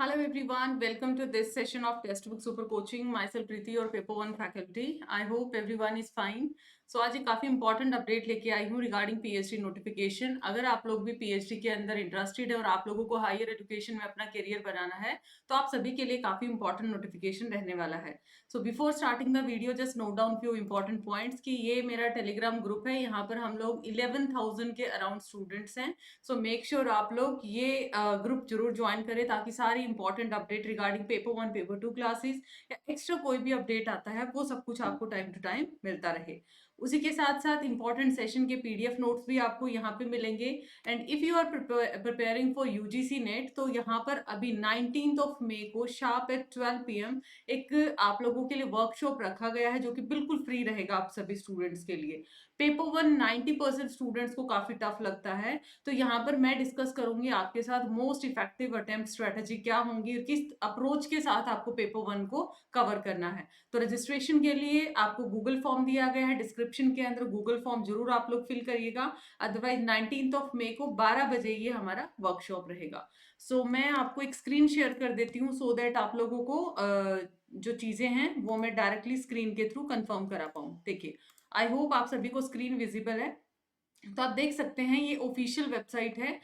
Hello everyone, welcome to this session of Textbook Super Coaching. Myself Preeti, your Paper 1 faculty. I hope everyone is fine. So आज एक काफ़ी important update लेके आई हूँ regarding PhD notification. अगर आप लोग भी पीएचडी के अंदर इंटरेस्टेड है और आप लोगों को हायर एजुकेशन में अपना करियर बनाना है तो आप सभी के लिए काफ़ी इंपॉर्टेंट नोटिफिकेशन रहने वाला है। So before starting the video just note down few important points कि ये मेरा टेलीग्राम ग्रुप है। यहाँ पर हम लोग 11,000 के अराउंड स्टूडेंट्स हैं। सो मेक श्योर आप लोग ये ग्रुप जरूर ज्वाइन करें ताकि सारी important update regarding paper 1 paper 2 classes या एक्स्ट्रा कोई भी अपडेट आता है वो सब कुछ आपको टाइम टू टाइम मिलता रहे। उसी के साथ साथ इंपॉर्टेंट सेशन के पीडीएफ नोट्स भी आपको यहाँ पे मिलेंगे। And if you are preparing for UGC NET तो यहाँ पर अभी 19th ऑफ मई को शार्प एट 12 PM एक आप लोगों के लिए वर्कशॉप रखा गया है जो कि बिल्कुल फ्री रहेगा आप सभी स्टूडेंट्स के लिए। पेपर 1 90% स्टूडेंट्स को काफी टफ लगता है तो यहाँ पर मैं डिस्कस करूंगी आपके साथ मोस्ट इफेक्टिव अटेम्प्ट स्ट्रेटजी क्या होंगी और किस अप्रोच के साथ आपको पेपर 1 को कवर करना है। तो रजिस्ट्रेशन के लिए आपको गूगल फॉर्म दिया गया है, डिस्क्रिप्शन के अंदर गूगल फॉर्म जरूर आप लोग फिल करिएगा। अदरवाइज 19th ऑफ मई को 12 बजे ये हमारा वर्कशॉप रहेगा। सो मैं आपको एक स्क्रीन शेयर कर देती हूँ सो दैट आप लोगों को जो चीजें हैं वो मैं डायरेक्टली स्क्रीन के थ्रू कंफर्म करा पाऊँ। देखिए, आई होप आप सभी को स्क्रीन विजिबल है। तो आप देख सकते हैं ये ऑफिशियल वेबसाइट है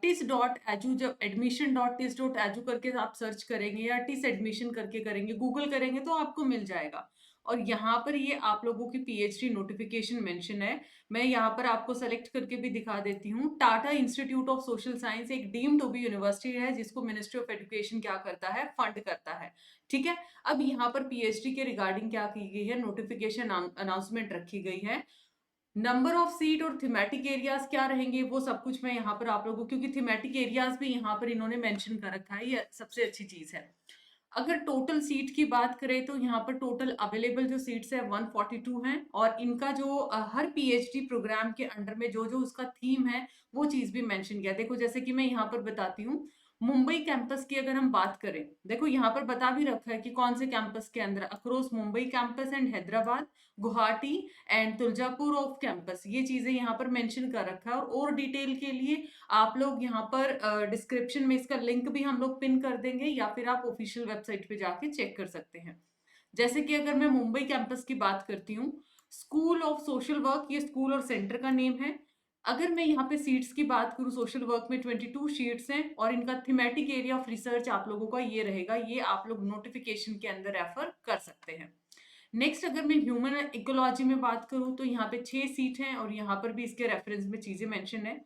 tis.edu। जब admission.tis.edu करके आप सर्च करेंगे या टिस एडमिशन करके करेंगे, गूगल करेंगे तो आपको मिल जाएगा। और यहाँ पर ये आप लोगों की पीएचडी नोटिफिकेशन मेंशन है। मैं यहाँ पर आपको सेलेक्ट करके भी दिखा देती हूँ। Tata institute of social science एक डीम्ड टू बी यूनिवर्सिटी है जिसको मिनिस्ट्री ऑफ एजुकेशन क्या करता है, फंड करता है। ठीक है, अब यहाँ पर पीएचडी के रिगार्डिंग क्या की गई है, नोटिफिकेशन अनाउंसमेंट रखी गई है। नंबर ऑफ सीट और थीमेटिक एरियाज क्या रहेंगे वो सब कुछ मैं यहाँ पर आप लोगों को, क्योंकि थीमेटिक एरियाज भी यहाँ पर इन्होंने मेंशन कर रखा है, ये सबसे अच्छी चीज है। अगर टोटल सीट की बात करें तो यहाँ पर टोटल अवेलेबल जो सीट्स है 142 हैं और इनका जो हर पीएचडी प्रोग्राम के अंडर में जो जो उसका थीम है वो चीज भी मेंशन किया। देखो जैसे कि मैं यहाँ पर बताती हूँ, मुंबई कैंपस की अगर हम बात करें, देखो यहाँ पर बता भी रखा है कि कौन से कैंपस के अंदर, across Mumbai campus and Hyderabad, Guwahati and Tuljapur off campus, ये चीजें यहाँ पर मेंशन कर रखा है। और डिटेल के लिए आप लोग यहाँ पर डिस्क्रिप्शन में इसका लिंक भी हम लोग पिन कर देंगे या फिर आप ऑफिशियल वेबसाइट पे जाके चेक कर सकते हैं। जैसे कि अगर मैं मुंबई कैंपस की बात करती हूँ, स्कूल ऑफ सोशल वर्क ये स्कूल और सेंटर का नेम है। अगर मैं यहाँ पे सीट्स की बात करूँ, सोशल वर्क में 22 सीट्स हैं और इनका थीमेटिक एरिया ऑफ रिसर्च आप लोगों का ये रहेगा, ये आप लोग नोटिफिकेशन के अंदर रेफर कर सकते हैं। नेक्स्ट अगर मैं ह्यूमन इकोलॉजी में बात करूं तो यहाँ पे 6 सीट हैं और यहाँ पर भी इसके रेफरेंस में चीजें मेंशन है।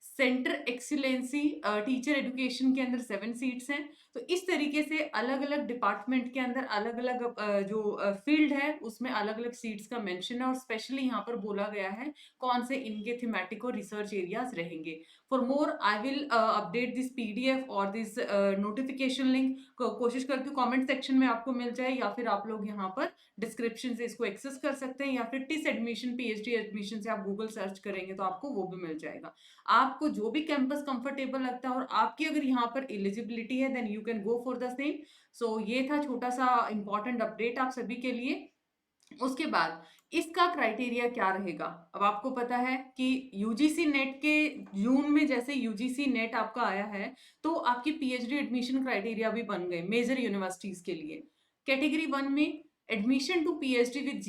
सेंटर एक्सीलेंसी टीचर एजुकेशन के अंदर 7 सीट्स हैं। तो इस तरीके से अलग अलग डिपार्टमेंट के अंदर अलग अलग जो फील्ड है उसमें अलग अलग सीट्स का मेंशन है और स्पेशली यहाँ पर बोला गया है कौन से इनके थीमेटिक और रिसर्च एरियाज रहेंगे। For more I will update this PDF और दिस नोटिफिकेशन लिंक, कोशिश करती हूँ कॉमेंट सेक्शन में आपको मिल जाए या फिर आप लोग यहाँ पर डिस्क्रिप्शन से इसको एक्सेस कर सकते हैं या फिर टिस एडमिशन पीएचडी एडमिशन से आप गूगल सर्च करेंगे तो आपको वो भी मिल जाएगा। आपको जो भी कैंपस कंफर्टेबल लगता है और आपकी अगर यहाँ पर एलिजिबिलिटी है then you can go for the same. So ये था छोटा सा इंपॉर्टेंट अपडेट आप सभी के लिए। उसके बाद इसका क्राइटेरिया क्या रहेगा, अब आपको पता है कि यूजीसी नेट के जून में जैसे यूजीसी नेट आपका आया है तो आपकी पीएचडी एडमिशन क्राइटेरिया भी बन गए मेजर यूनिवर्सिटीज के लिए। कैटेगरी 1 में admission to PhD with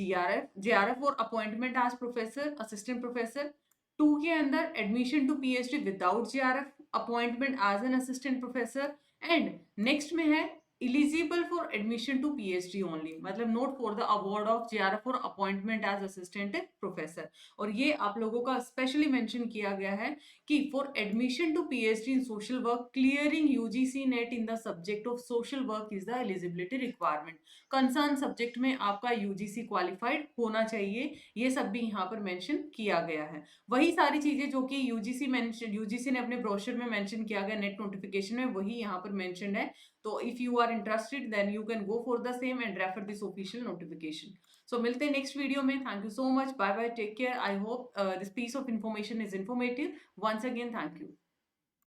JRF और appointment as professor assistant professor. 2 के अंदर admission to PhD without JRF, appointment as an assistant professor. And next में है eligible for admission to PhD only, मतलब not for the award of JRF or appointment as assistant professor। और ये आप लोगों का स्पेशली मेंशन किया गया है कि for admission to PhD in social work clearing UGC net in the subject of social work is the eligibility requirement। Concern subject में आपका UGC क्वालिफाइड होना चाहिए, ये सब भी यहाँ पर मेंशन किया गया है। वही सारी चीजें जो कि यूजीसी ने अपने ब्रोशर में मेंशन किया गया नेट नोटिफिकेशन में, वही यहाँ पर मेंशन है। तो if you are interested then you can go for the same and refer this official notification. So मिलते हैं नेक्स्ट वीडियो में। Thank you so much, bye bye, take care. I hope this piece of information is informative. Once again thank you.